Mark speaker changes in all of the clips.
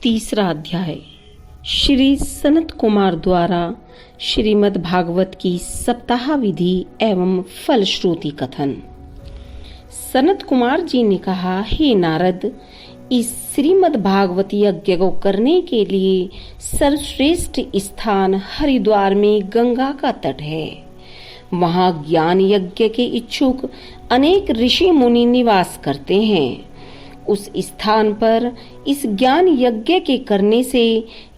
Speaker 1: तीसरा अध्याय। श्री सनत कुमार द्वारा श्रीमद् भागवत की सप्ताह विधि एवं फलश्रुति कथन। सनत कुमार जी ने कहा, हे नारद, इस श्रीमद् भागवत यज्ञ को करने के लिए सर्वश्रेष्ठ स्थान हरिद्वार में गंगा का तट है। वहाँ ज्ञान यज्ञ के इच्छुक अनेक ऋषि मुनि निवास करते हैं। उस स्थान पर इस ज्ञान यज्ञ के करने से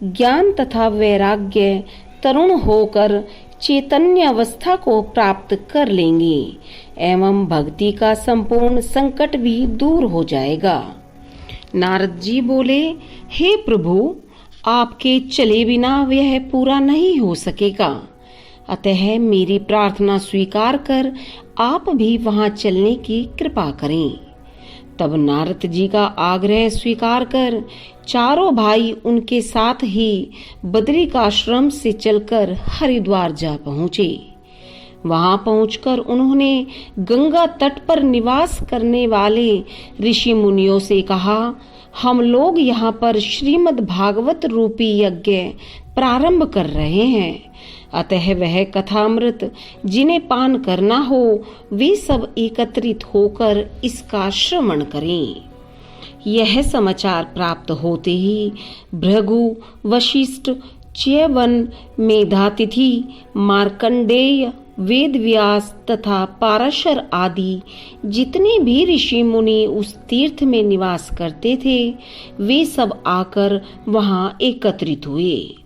Speaker 1: ज्ञान तथा वैराग्य तरुण होकर चैतन्य अवस्था को प्राप्त कर लेंगे एवं भक्ति का संपूर्ण संकट भी दूर हो जाएगा। नारद जी बोले, हे प्रभु, आपके चले बिना यह पूरा नहीं हो सकेगा, अतः मेरी प्रार्थना स्वीकार कर आप भी वहां चलने की कृपा करें। तब नारद जी का आग्रह स्वीकार कर चारों भाई उनके साथ ही बद्रिकाश्रम से चलकर हरिद्वार जा पहुँचे। वहां पहुंचकर उन्होंने गंगा तट पर निवास करने वाले ऋषि मुनियों से कहा, हम लोग यहाँ पर श्रीमद् भागवत रूपी यज्ञ प्रारंभ कर रहे हैं, अतः वह कथामृत जिन्हें पान करना हो वे सब एकत्रित होकर इसका श्रवण करें। यह समाचार प्राप्त होते ही भृगु, वशिष्ठ, च्यवन, मेधातिथि, मार्कंडेय, वेदव्यास तथा पाराशर आदि जितने भी ऋषि मुनि उस तीर्थ में निवास करते थे, वे सब आकर वहां एकत्रित हुए।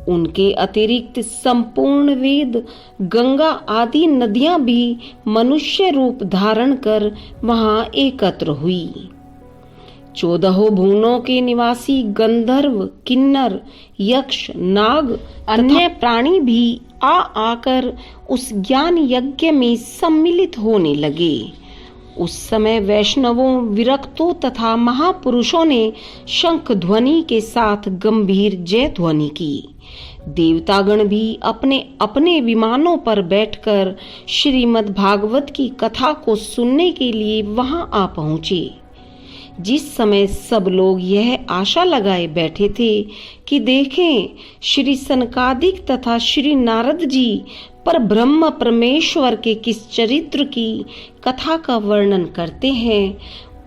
Speaker 1: उनके अतिरिक्त संपूर्ण वेद, गंगा आदि नदियां भी मनुष्य रूप धारण कर वहां एकत्र हुई। 14 भुवनों के निवासी गंधर्व, किन्नर, यक्ष, नाग, अन्य प्राणी भी आकर उस ज्ञान यज्ञ में सम्मिलित होने लगे। उस समय वैष्णवों, विरक्तों तथा महापुरुषों ने शंख ध्वनि के साथ गंभीर जय ध्वनि की। देवतागण भी अपने अपने विमानों पर बैठकर श्रीमद् भागवत की कथा को सुनने के लिए वहां आ पहुंचे। जिस समय सब लोग यह आशा लगाए बैठे थे कि देखें श्री सनकादिक तथा श्री नारद जी पर ब्रह्म परमेश्वर के किस चरित्र की कथा का वर्णन करते हैं,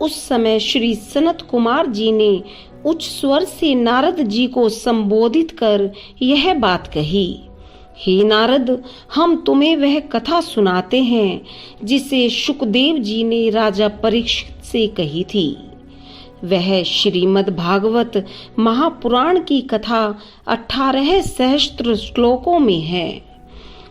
Speaker 1: उस समय श्री सनत कुमार जी ने उच्च स्वर से नारद जी को संबोधित कर यह बात कही, हे नारद, हम तुम्हें वह कथा सुनाते हैं जिसे शुकदेव जी ने राजा परीक्षित से कही थी। वह श्रीमद् भागवत महापुराण की कथा 18 सहस्त्र श्लोकों में है।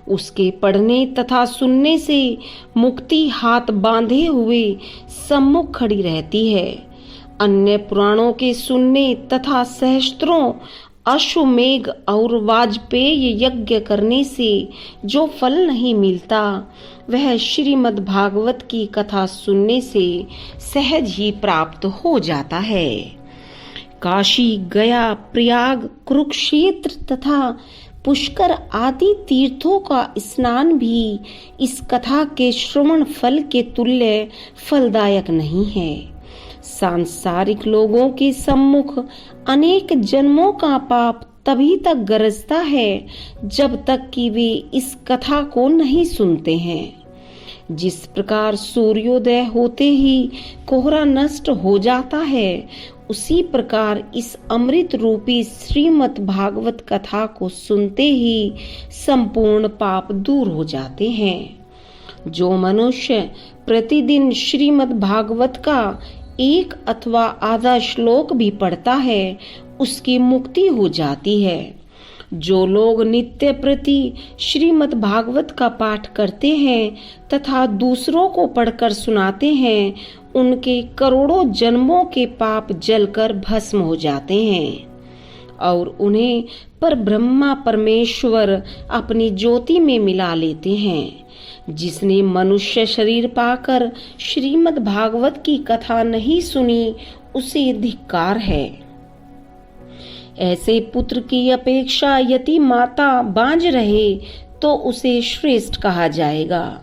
Speaker 1: उसके पढ़ने तथा सुनने से मुक्ति हाथ बांधे हुए सम्मुख खड़ी रहती है। अन्य पुराणों के सुनने तथा सहस्त्रों अश्वमेघ और वाजपेय यज्ञ करने से जो फल नहीं मिलता, वह श्रीमद् भागवत की कथा सुनने से सहज ही प्राप्त हो जाता है। काशी, गया, प्रयाग, कुरुक्षेत्र तथा पुष्कर आदि तीर्थों का स्नान भी इस कथा के श्रवण फल के तुल्य फलदायक नहीं है। सांसारिक लोगों के सम्मुख अनेक जन्मों का पाप तभी तक गरजता है जब तक कि वे इस कथा को नहीं सुनते हैं। जिस प्रकार सूर्योदय होते ही कोहरा नष्ट हो जाता है, उसी प्रकार इस अमृत रूपी श्रीमद् भागवत कथा को सुनते ही संपूर्ण पाप दूर हो जाते हैं। जो मनुष्य प्रतिदिन श्रीमद् भागवत का एक अथवा आधा श्लोक भी पढ़ता है, उसकी मुक्ति हो जाती है। जो लोग नित्य प्रति श्रीमद् भागवत का पाठ करते हैं तथा दूसरों को पढ़कर सुनाते हैं, उनके करोड़ों जन्मों के पाप जलकर भस्म हो जाते हैं और उन्हें पर ब्रह्मा परमेश्वर अपनी ज्योति में मिला लेते हैं। जिसने मनुष्य शरीर पाकर श्रीमद् भागवत की कथा नहीं सुनी, उसे धिक्कार है। ऐसे पुत्र की अपेक्षा यदि माता बांझ रहे तो उसे श्रेष्ठ कहा जाएगा।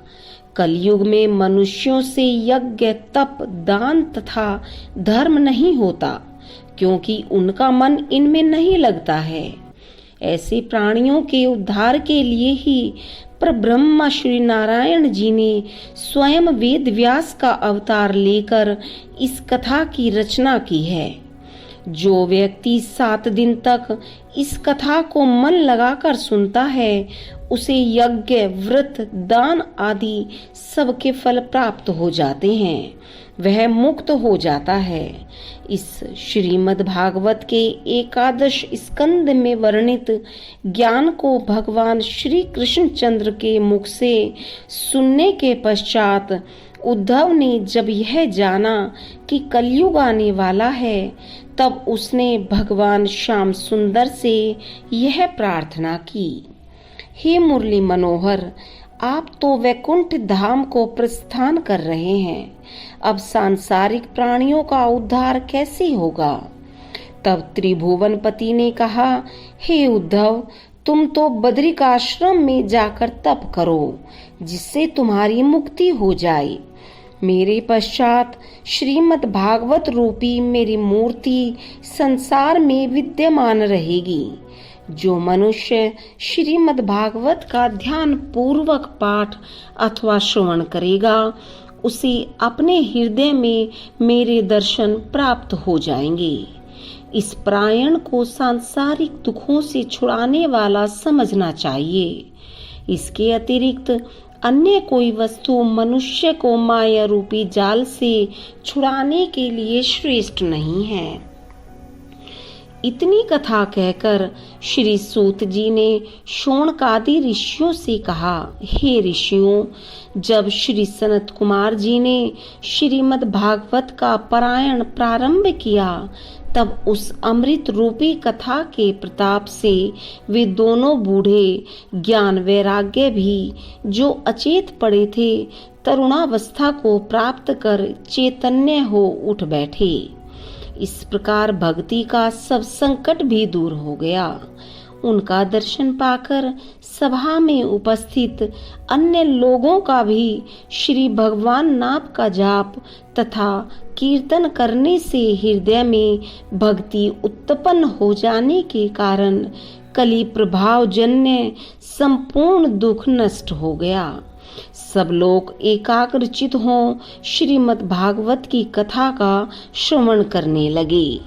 Speaker 1: कलयुग में मनुष्यों से यज्ञ, तप, दान तथा धर्म नहीं होता, क्योंकि उनका मन इनमें नहीं लगता है। ऐसे प्राणियों के उद्धार के लिए ही परब्रह्मा श्री नारायण जी ने स्वयं वेद व्यास का अवतार लेकर इस कथा की रचना की है। जो व्यक्ति 7 दिन तक इस कथा को मन लगाकर सुनता है, उसे यज्ञ, व्रत, दान आदि सबके फल प्राप्त हो जाते हैं, वह मुक्त हो जाता है। इस श्रीमद् भागवत के 11 स्कंद में वर्णित ज्ञान को भगवान श्री कृष्णचंद्र के मुख से सुनने के पश्चात उद्धव ने जब यह जाना कि कलयुग आने वाला है, तब उसने भगवान श्याम सुंदर से यह प्रार्थना की, हे मुरली मनोहर, आप तो वैकुंठ धाम को प्रस्थान कर रहे हैं, अब सांसारिक प्राणियों का उद्धार कैसे होगा? तब त्रिभुवनपति ने कहा, हे उद्धव, तुम तो बद्रिकाश्रम में जाकर तप करो, जिससे तुम्हारी मुक्ति हो जाए। मेरे पश्चात श्रीमद् भागवत रूपी मेरी मूर्ति संसार में विद्यमान रहेगी। जो मनुष्य श्रीमद् भागवत का ध्यान पूर्वक पाठ अथवा श्रवण करेगा, उसे अपने हृदय में मेरे दर्शन प्राप्त हो जाएंगे। इस प्रायण को सांसारिक दुखों से छुड़ाने वाला समझना चाहिए। इसके अतिरिक्त अन्य कोई वस्तु मनुष्य को माया रूपी जाल से छुड़ाने के लिए श्रेष्ठ नहीं है। इतनी कथा कहकर श्री सूत जी ने शौनकादि ऋषियों से कहा, हे ऋषियों, जब श्री सनत कुमार जी ने श्रीमद् भागवत का पारायण प्रारंभ किया, तब उस अमृत रूपी कथा के प्रताप से वे दोनों बूढ़े ज्ञान वैराग्य भी, जो अचेत पड़े थे, तरुणावस्था को प्राप्त कर चैतन्य हो उठ बैठे। इस प्रकार भक्ति का सब संकट भी दूर हो गया। उनका दर्शन पाकर सभा में उपस्थित अन्य लोगों का भी श्री भगवान नाम का जाप तथा कीर्तन करने से हृदय में भक्ति उत्पन्न हो जाने के कारण कली प्रभाव जन्य संपूर्ण दुख नष्ट हो गया। सब लोग एकाग्रचित हों श्रीमद् भागवत की कथा का श्रवण करने लगे।